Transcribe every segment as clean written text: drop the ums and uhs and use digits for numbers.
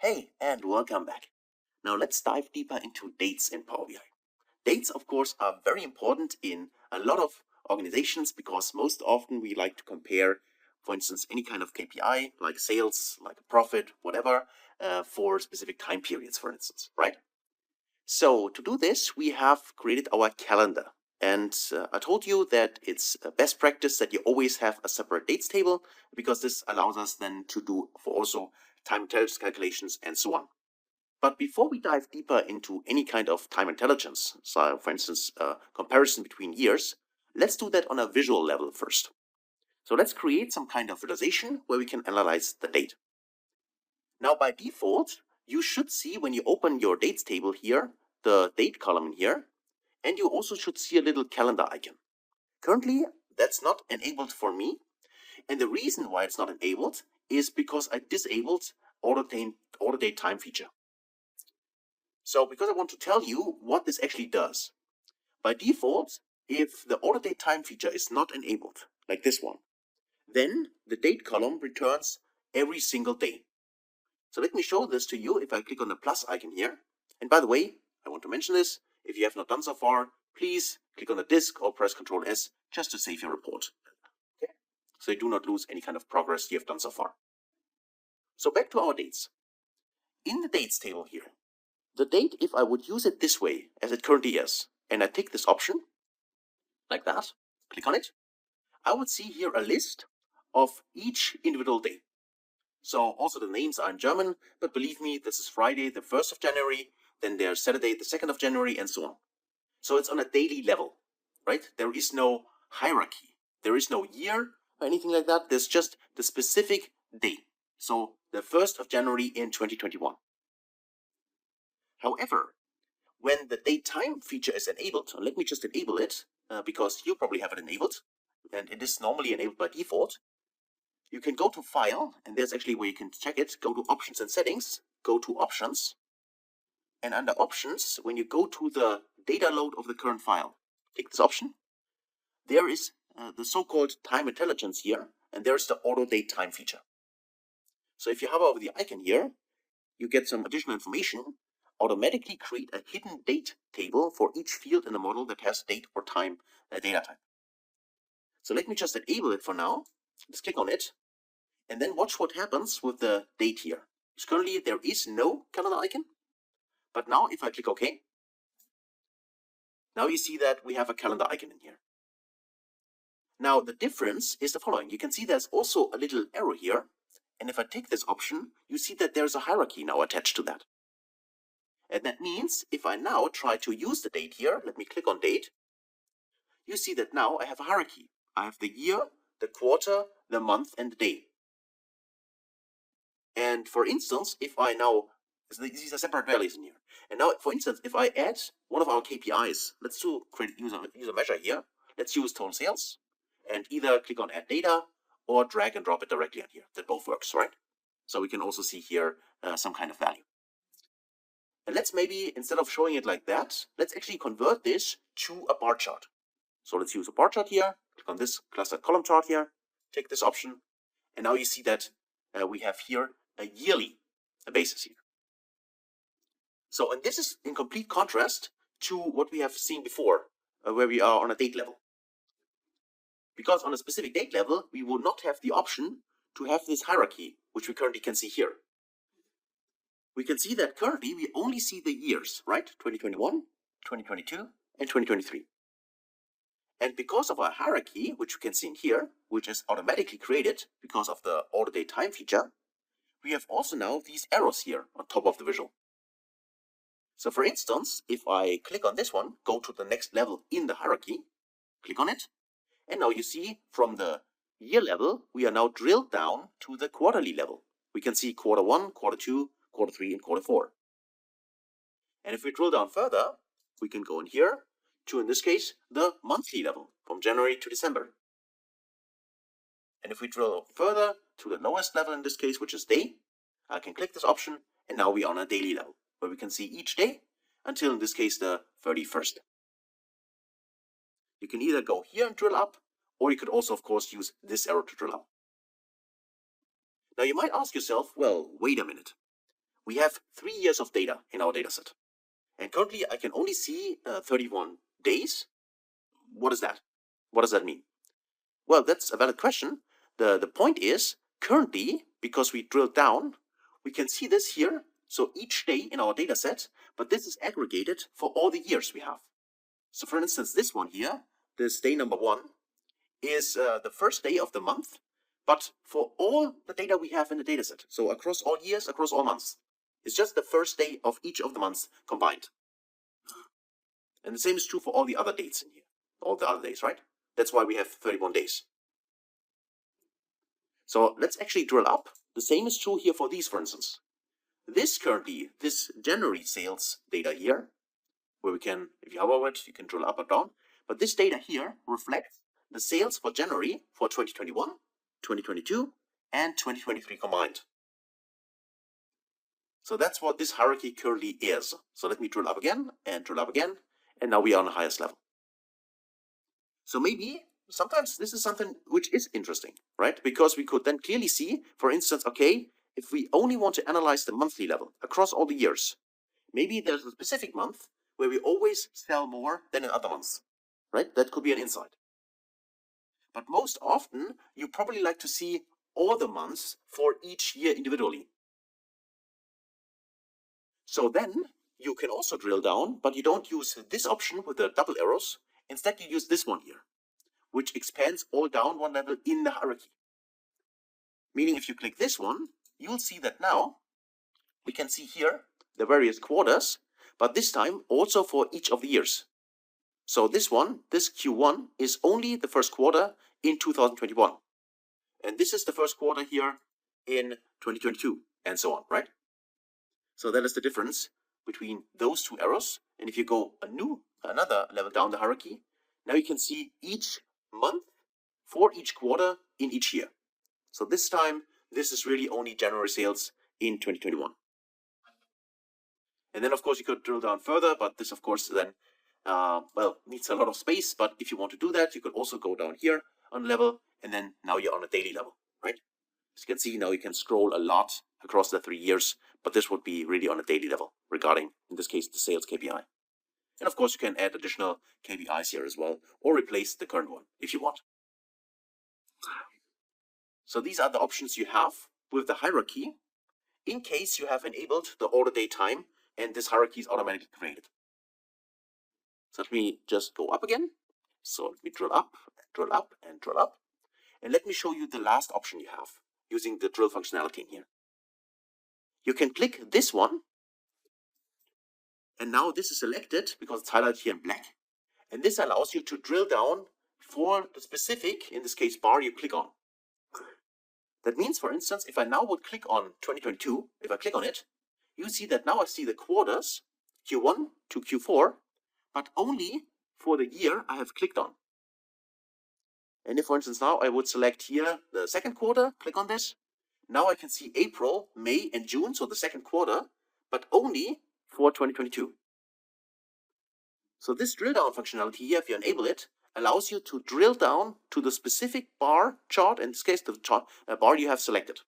Hey, and welcome back. Now let's dive deeper into dates in Power BI. Dates, of course, are very important in a lot of organizations because most often we like to compare, for instance, any kind of KPI like sales, like a profit, whatever, for specific time periods, for instance, right? So to do this, we have created our calendar. And I told you that it's a best practice that you always have a separate dates table because this allows us then to do for also time intelligence calculations and so on. But before we dive deeper into any kind of time intelligence, so for instance, comparison between years, let's do that on a visual level first. So let's create some kind of visualization where we can analyze the date. Now by default, you should see when you open your dates table here, the date column in here, and you also should see a little calendar icon. Currently, that's not enabled for me. And the reason why it's not enabled is because I disabled auto date time feature. So because I want to tell you what this actually does. By default, if the auto date time feature is not enabled, like this one, then the date column returns every single day. So let me show this to you if I click on the plus icon here. And by the way, I want to mention this. If you have not done so far, please click on the disk or press Ctrl S just to save your report. Okay? So you do not lose any kind of progress you have done so far. So back to our dates. In the dates table here, the date, if I would use it this way, as it currently is, and I take this option, like that, click on it, I would see here a list of each individual day. So also the names are in German, but believe me, this is Friday, the 1st of January, then there's Saturday, the 2nd of January, and so on. So it's on a daily level, right? There is no hierarchy. There is no year or anything like that. There's just the specific day. So the 1st of January in 2021. However, when the date time feature is enabled, let me just enable it because you probably have it enabled, and it is normally enabled by default. You can go to File, and there's actually where you can check it. Go to Options and Settings, go to Options, and under Options, when you go to the data load of the current file, click this option. There is the so-called time intelligence here, and there's the auto date time feature. So if you hover over the icon here, you get some additional information. Automatically create a hidden date table for each field in the model that has date or time data type. So let me just enable it for now. Let's click on it. And then watch what happens with the date here. Because currently there is no calendar icon. But now if I click OK, now you see that we have a calendar icon in here. Now the difference is the following. You can see there's also a little arrow here. And if I take this option, you see that there's a hierarchy now attached to that. And that means if I now try to use the date here, let me click on date, you see that now I have a hierarchy. I have the year, the quarter, the month, and the day. And for instance, if I now, these are separate values in here. And now, for instance, if I add one of our KPIs, let's create user measure here. Let's use total sales and either click on add data or drag and drop it directly in here. That both works, right? So we can also see here some kind of value. And let's maybe, instead of showing it like that, let's actually convert this to a bar chart. So let's use a bar chart here, click on this clustered column chart here, take this option, and now you see that we have here a yearly basis here. So, and this is in complete contrast to what we have seen before, where we are on a date level. Because on a specific date level, we will not have the option to have this hierarchy, which we currently can see here. We can see that currently we only see the years, right? 2021, 2022, and 2023. And because of our hierarchy, which you can see in here, which is automatically created because of the auto date time feature, we have also now these arrows here on top of the visual. So for instance, if I click on this one, go to the next level in the hierarchy, click on it, and now you see from the year level, we are now drilled down to the quarterly level. We can see quarter 1, quarter 2, quarter 3, and quarter 4. And if we drill down further, we can go in here to, in this case, the monthly level from January to December. And if we drill further to the lowest level in this case, which is day, I can click this option, and now we are on a daily level, where we can see each day until, in this case, the 31st. You can either go here and drill up, or you could also, of course, use this arrow to drill up. Now you might ask yourself, well, wait a minute. we have 3 years of data in our dataset. And currently I can only see 31 days. What is that? What does that mean? Well, that's a valid question. The point is, currently, because we drilled down, we can see this here. So each day in our data set, but this is aggregated for all the years we have. So for instance, this one here, this day number 1, is the first day of the month, but for all the data we have in the data set. So across all years, across all months. It's just the first day of each of the months combined. And the same is true for all the other dates in here. All the other days, right? That's why we have 31 days. So let's actually drill up. The same is true here for these, for instance. This January sales data here, where we can, if you hover over it, you can drill up or down. But this data here reflects the sales for January for 2021, 2022, and 2023 combined. So that's what this hierarchy currently is. So let me drill up again, and now we are on the highest level. So maybe sometimes this is something which is interesting, right? Because we could then clearly see, for instance, okay, if we only want to analyze the monthly level across all the years, maybe there's a specific month where we always sell more than in other months, right? That could be an insight. But most often, you probably like to see all the months for each year individually. So then you can also drill down, but you don't use this option with the double arrows. Instead, you use this one here, which expands all down one level in the hierarchy. Meaning if you click this one, you'll see that now we can see here the various quarters, but this time also for each of the years. So this Q1 is only the first quarter in 2021. And this is the first quarter here in 2022, and so on, right? So that is the difference between those two arrows. And if you go another level down the hierarchy, now you can see each month for each quarter in each year. So this time, this is really only January sales in 2021. And then, of course, you could drill down further, but this, of course, then, needs a lot of space. But if you want to do that, you could also go down here on level, and then now you're on a daily level, right? As you can see, now you can scroll a lot across the 3 years, but this would be really on a daily level regarding, in this case, the sales KPI. And of course, you can add additional KPIs here as well, or replace the current one if you want. So these are the options you have with the hierarchy in case you have enabled the order date time and this hierarchy is automatically created. So let me just go up again. So let me drill up, drill up, and drill up. And let me show you the last option you have using the drill functionality in here. You can click this one. And now this is selected because it's highlighted here in black. And this allows you to drill down for the specific, in this case, bar you click on. That means, for instance, if I now would click on 2022, if I click on it, you see that now I see the quarters, Q1 to Q4, but only for the year I have clicked on. And if, for instance, now I would select here the second quarter, click on this, now I can see April, May, and June, so the second quarter, but only for 2022. So this drill down functionality here, if you enable it, allows you to drill down to the specific bar chart, in this case, the chart, bar you have selected.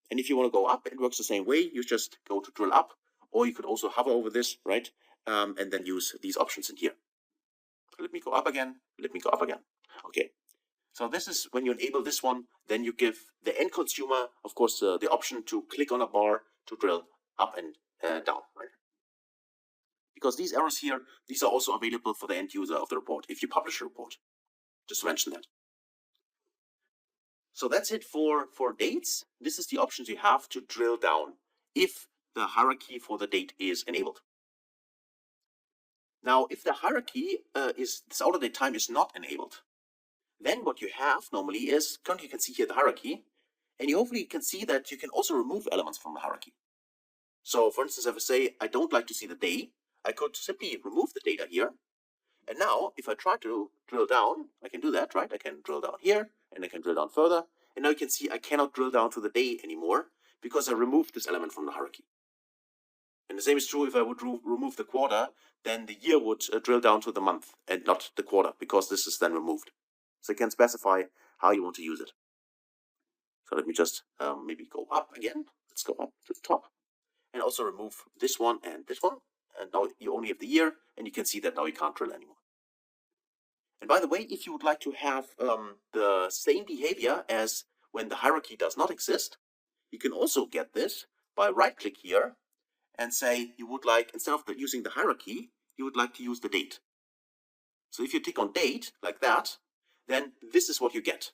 And if you want to go up, it works the same way. You just go to drill up, or you could also hover over this, right? And then use these options in here. Let me go up again. Let me go up again. Okay. So this is when you enable this one, then you give the end consumer, of course, the option to click on a bar to drill up and down, right? Because these arrows here, these are also available for the end user of the report if you publish a report. Just to mention that. So that's it for dates. This is the options you have to drill down if the hierarchy for the date is enabled. Now, if the hierarchy this order date time is not enabled, then what you have normally is, currently you can see here the hierarchy, and you hopefully can see that you can also remove elements from the hierarchy. So for instance, if I say I don't like to see the day, I could simply remove the data here. And now if I try to drill down, I can do that, right? I can drill down here and I can drill down further. And now you can see I cannot drill down to the day anymore because I removed this element from the hierarchy. And the same is true if I would remove the quarter, then the year would drill down to the month and not the quarter because this is then removed. So you can specify how you want to use it. So let me just maybe go up again. Let's go up to the top. also remove this one, and now you only have the year, and you can see that now you can't drill anymore. And by the way, if you would like to have the same behavior as when the hierarchy does not exist, you can also get this by right-click here and say you would like, instead of using the hierarchy, you would like to use the date. So if you tick on date like that, then this is what you get.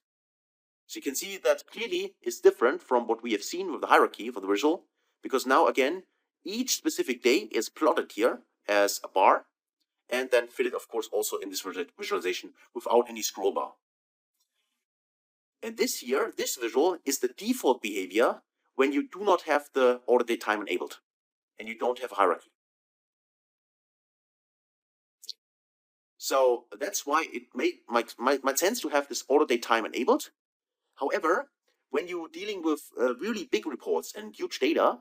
So you can see that clearly is different from what we have seen with the hierarchy for the visual, because now again, each specific day is plotted here as a bar, and then fitted, of course, also in this visualization without any scroll bar. And this here, this visual is the default behavior when you do not have the order date time enabled and you don't have a hierarchy. So that's why it might sense to have this order date time enabled. However, when you're dealing with really big reports and huge data,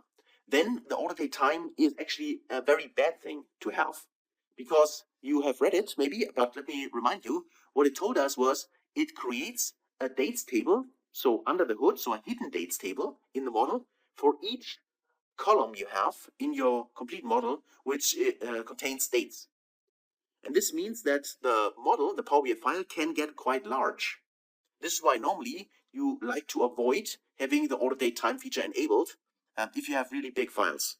then the order date time is actually a very bad thing to have. Because you have read it, maybe, but let me remind you, what it told us was it creates a dates table, so under the hood, so a hidden dates table in the model for each column you have in your complete model, which contains dates. And this means that the model, the Power BI file, can get quite large. This is why normally you like to avoid having the order date time feature enabled if you have really big files.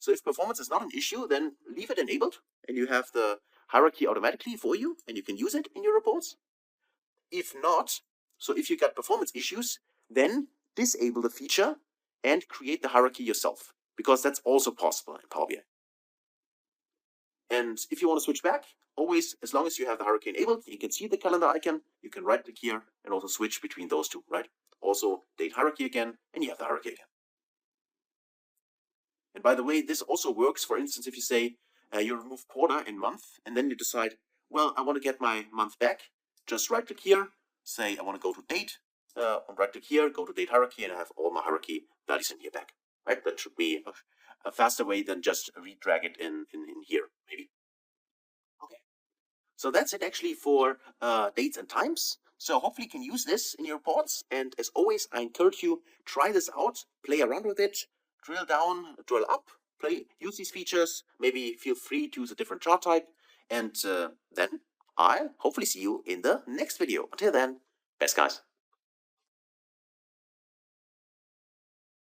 So if performance is not an issue, then leave it enabled and you have the hierarchy automatically for you and you can use it in your reports. If not, so if you got performance issues, then disable the feature and create the hierarchy yourself, because that's also possible in Power BI. And if you want to switch back, always, as long as you have the hierarchy enabled, you can see the calendar icon, you can right click here and also switch between those two, right? Also date hierarchy again, and you have the hierarchy again. And by the way, this also works, for instance, if you say you remove quarter and month, and then you decide, well, I want to get my month back, just right click here, say I want to go to date, right click here, go to date hierarchy, and I have all my hierarchy values in here back, right? That should be a faster way than just redrag it in here, maybe. Okay. So that's it actually for dates and times. So hopefully you can use this in your reports. And as always, I encourage you, try this out, play around with it, drill down, drill up, use these features. Maybe feel free to use a different chart type. And then I'll hopefully see you in the next video. Until then, best guys.